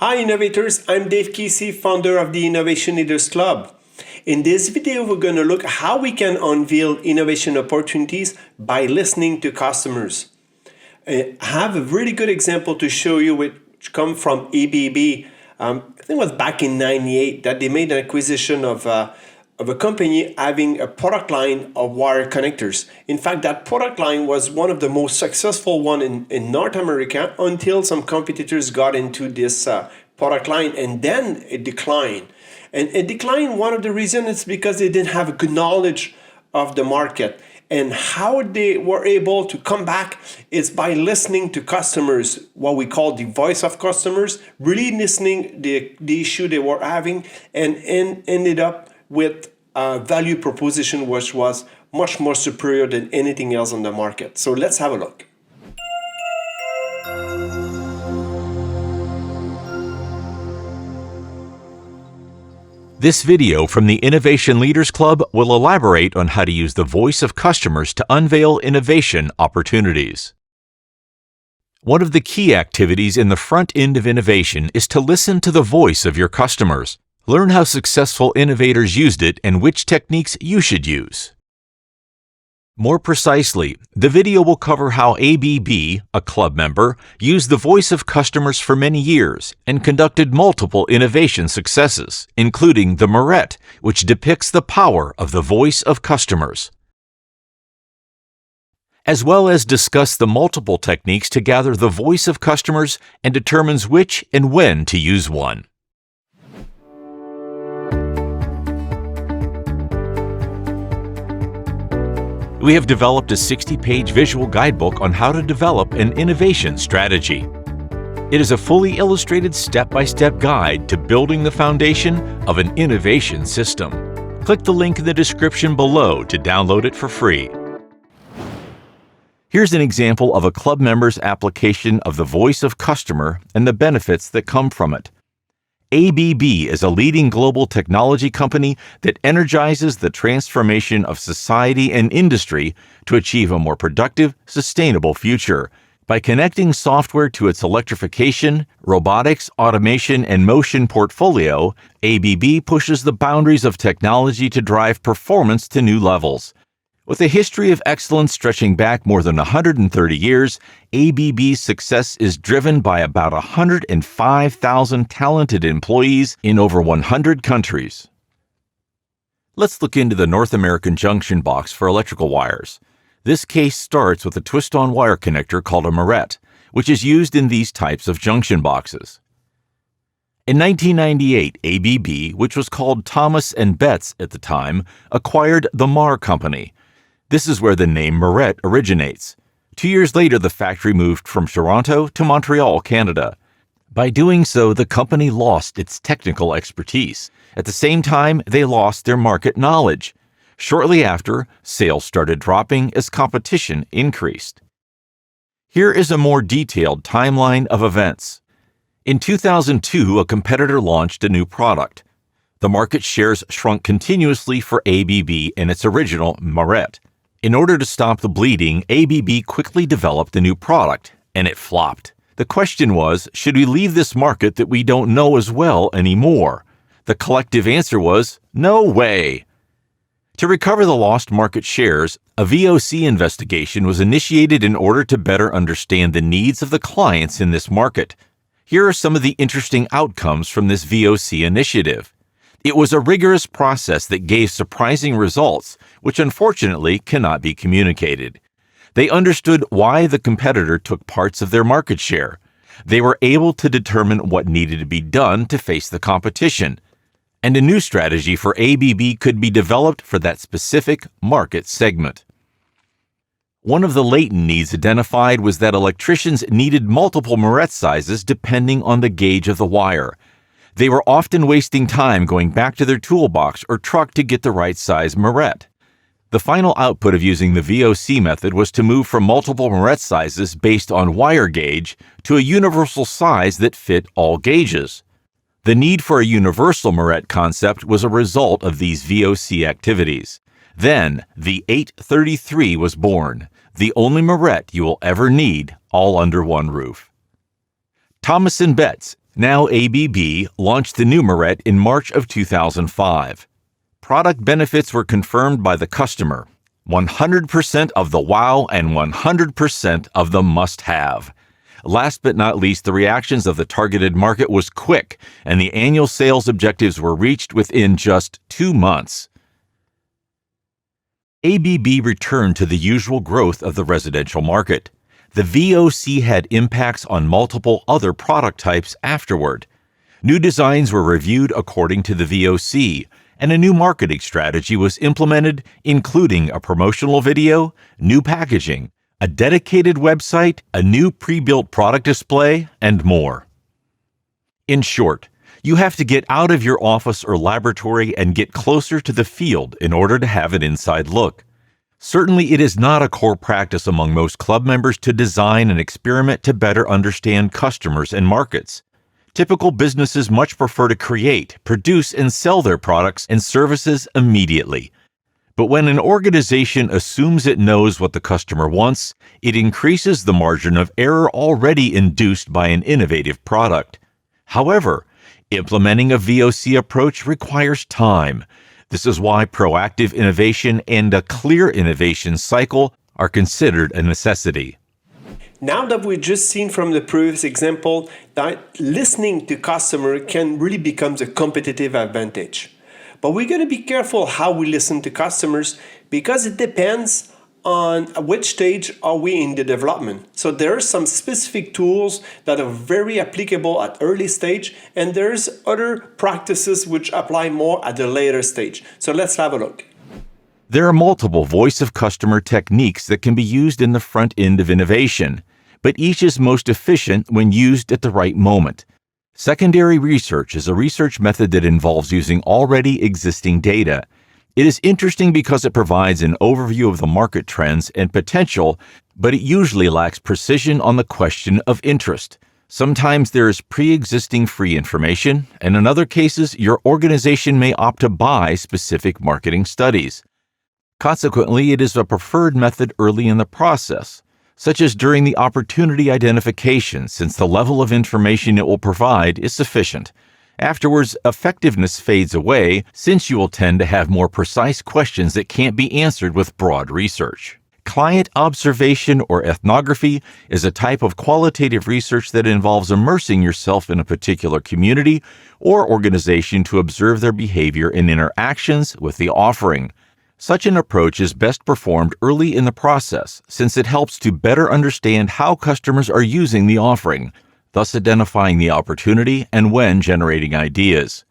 Hi innovators, I'm Dave Kesey, founder of the Innovation Leaders Club. In this video, we're going to look at how we can unveil innovation opportunities by listening to customers. I have a really good example to show you which come from ABB. I think it was back in '98 that they made an acquisition of a company having a product line of wire connectors. In fact, that product line was one of the most successful one in North America until some competitors got into this product line, and then it declined. And it declined, one of the reasons is because they didn't have a good knowledge of the market. And how they were able to come back is by listening to customers, what we call the voice of customers, really listening the issue they were having, and ended up with a value proposition which was much more superior than anything else on the market. So let's have a look. This video from the Innovation Leaders Club will elaborate on how to use the voice of customers to unveil innovation opportunities. One of the key activities in the front end of innovation is to listen to the voice of your customers. Learn how successful innovators used it and which techniques you should use. More precisely, the video will cover how ABB, a club member, used the voice of customers for many years and conducted multiple innovation successes, including the Marrette, which depicts the power of the voice of customers, as well as discuss the multiple techniques to gather the voice of customers and determines which and when to use one. We have developed a 60-page visual guidebook on how to develop an innovation strategy. It is a fully illustrated step-by-step guide to building the foundation of an innovation system. Click the link in the description below to download it for free. Here's an example of a club member's application of the voice of customer and the benefits that come from it. ABB is a leading global technology company that energizes the transformation of society and industry to achieve a more productive, sustainable future. By connecting software to its electrification, robotics, automation, and motion portfolio, ABB pushes the boundaries of technology to drive performance to new levels. With a history of excellence stretching back more than 130 years, ABB's success is driven by about 105,000 talented employees in over 100 countries. Let's look into the North American junction box for electrical wires. This case starts with a twist-on wire connector called a Marrette, which is used in these types of junction boxes. In 1998, ABB, which was called Thomas & Betts at the time, acquired the Marr Company. This is where the name Marrette originates. 2 years later, the factory moved from Toronto to Montreal, Canada. By doing so, the company lost its technical expertise. At the same time, they lost their market knowledge. Shortly after, sales started dropping as competition increased. Here is a more detailed timeline of events. In 2002, a competitor launched a new product. The market shares shrunk continuously for ABB and its original Marrette. In order to stop the bleeding, ABB quickly developed a new product, and it flopped. The question was, should we leave this market that we don't know as well anymore? The collective answer was, no way! To recover the lost market shares, a VOC investigation was initiated in order to better understand the needs of the clients in this market. Here are some of the interesting outcomes from this VOC initiative. It was a rigorous process that gave surprising results, which unfortunately cannot be communicated. They understood why the competitor took parts of their market share. They were able to determine what needed to be done to face the competition. And a new strategy for ABB could be developed for that specific market segment. One of the latent needs identified was that electricians needed multiple Marrette sizes depending on the gauge of the wire. They were often wasting time going back to their toolbox or truck to get the right size Marrette. The final output of using the VOC method was to move from multiple Marrette sizes based on wire gauge to a universal size that fit all gauges. The need for a universal Marrette concept was a result of these VOC activities. Then, the 833 was born, the only Marrette you will ever need, all under one roof. Thomas & Betts, Now ABB launched the new Marrette in March of 2005. Product benefits were confirmed by the customer. 100% of the wow and 100% of the must-have. Last but not least, the reactions of the targeted market was quick, and the annual sales objectives were reached within just 2 months. ABB returned to the usual growth of the residential market. The VOC had impacts on multiple other product types afterward. New designs were reviewed according to the VOC, and a new marketing strategy was implemented, including a promotional video, new packaging, a dedicated website, a new pre-built product display, and more. In short, you have to get out of your office or laboratory and get closer to the field in order to have an inside look. Certainly, it is not a core practice among most club members to design and experiment to better understand customers and markets. Typical businesses much prefer to create, produce, and sell their products and services immediately. But when an organization assumes it knows what the customer wants, it increases the margin of error already induced by an innovative product. However, implementing a VOC approach requires time. This is why proactive innovation and a clear innovation cycle are considered a necessity. Now that we've just seen from the previous example that listening to customer can really become a competitive advantage. But we're going to be careful how we listen to customers because it depends on which stage are we in the development. So there are some specific tools that are very applicable at early stage, and there's other practices which apply more at the later stage. So let's have a look. There are multiple voice of customer techniques that can be used in the front end of innovation, but each is most efficient when used at the right moment. Secondary research is a research method that involves using already existing data. It is interesting because it provides an overview of the market trends and potential, but it usually lacks precision on the question of interest. Sometimes there is pre-existing free information, and in other cases, your organization may opt to buy specific marketing studies. Consequently, it is a preferred method early in the process, such as during the opportunity identification, since the level of information it will provide is sufficient. Afterwards, effectiveness fades away, since you will tend to have more precise questions that can't be answered with broad research. Client observation or ethnography is a type of qualitative research that involves immersing yourself in a particular community or organization to observe their behavior and interactions with the offering. Such an approach is best performed early in the process, since it helps to better understand how customers are using the offering, thus identifying the opportunity and when generating ideas.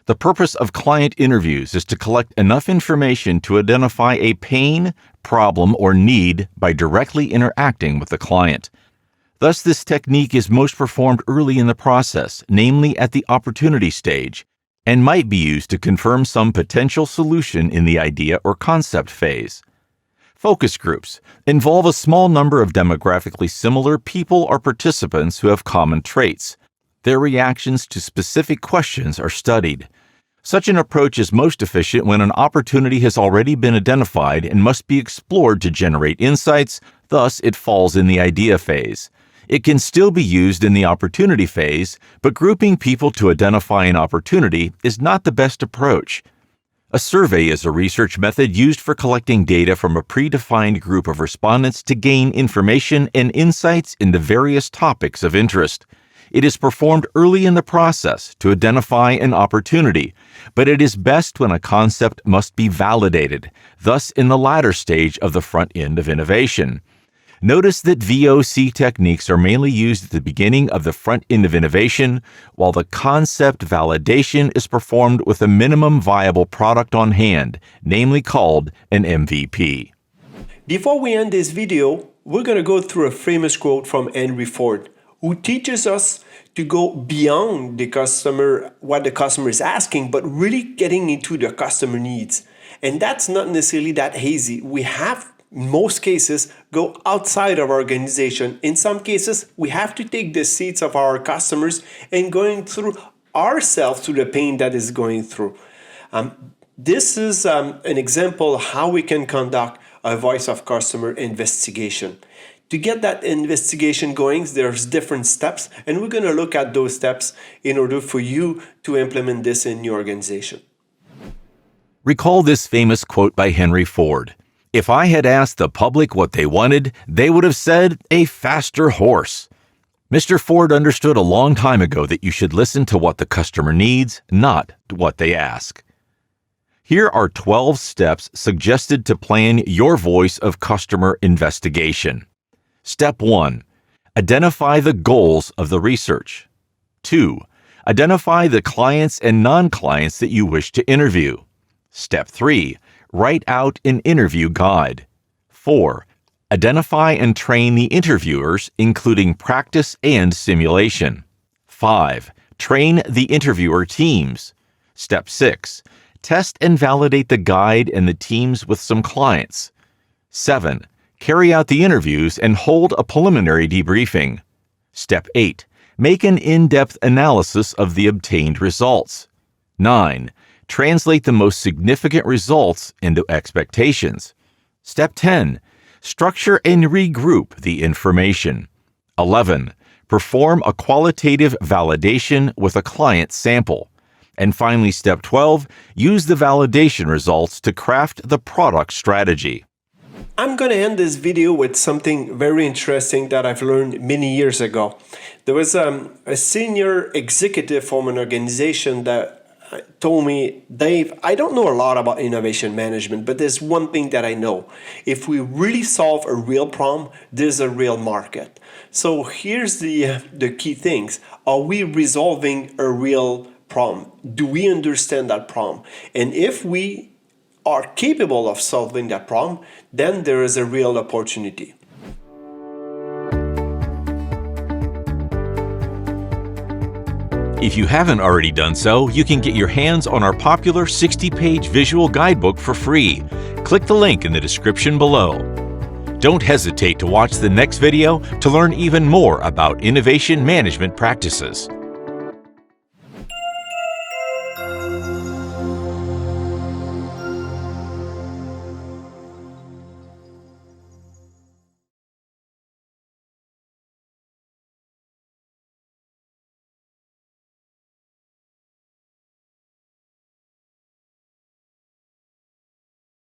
The purpose of client interviews is to collect enough information to identify a pain, problem, or need by directly interacting with the client. Thus, this technique is most performed early in the process, namely at the opportunity stage, and might be used to confirm some potential solution in the idea or concept phase. Focus groups involve a small number of demographically similar people or participants who have common traits. Their reactions to specific questions are studied. Such an approach is most efficient when an opportunity has already been identified and must be explored to generate insights, thus it falls in the idea phase. It can still be used in the opportunity phase, but grouping people to identify an opportunity is not the best approach. A survey is a research method used for collecting data from a predefined group of respondents to gain information and insights into various topics of interest. It is performed early in the process to identify an opportunity, but it is best when a concept must be validated, thus in the latter stage of the front end of innovation. Notice that VOC techniques are mainly used at the beginning of the front end of innovation, while the concept validation is performed with a minimum viable product on hand, namely called an MVP. Before we end this video, we're going to go through a famous quote from Henry Ford, who teaches us to go beyond the customer, what the customer is asking, but really getting into the customer needs. And that's not necessarily that hazy. We have in most cases, go outside of our organization. In some cases, we have to take the seats of our customers and going through ourselves through the pain that is going through. This is an example of how we can conduct a voice of customer investigation. To get that investigation going, there's different steps, and we're going to look at those steps in order for you to implement this in your organization. Recall this famous quote by Henry Ford. "If I had asked the public what they wanted, they would have said a faster horse." Mr. Ford understood a long time ago that you should listen to what the customer needs, not what they ask. Here are 12 steps suggested to plan your voice of customer investigation. Step 1. Identify the goals of the research. 2. Identify the clients and non-clients that you wish to interview. Step 3. Write out an interview guide. 4. Identify and train the interviewers, including practice and simulation. 5. Train the interviewer teams. Step 6. Test and validate the guide and the teams with some clients. 7. Carry out the interviews and hold a preliminary debriefing. Step 8. Make an in-depth analysis of the obtained results. 9. Translate the most significant results into expectations. Step 10. Structure and regroup the information. 11. Perform a qualitative validation with a client sample. And finally, step 12, use the validation results to craft the product strategy. I'm going to end this video with something very interesting that I've learned many years ago. There was a senior executive from an organization that told me, "Dave, I don't know a lot about innovation management, but there's one thing that I know. If we really solve a real problem, there's a real market." So here's the key things. Are we resolving a real problem? Do we understand that problem? And if we are capable of solving that problem, then there is a real opportunity. If you haven't already done so, you can get your hands on our popular 60-page visual guidebook for free. Click the link in the description below. Don't hesitate to watch the next video to learn even more about innovation management practices.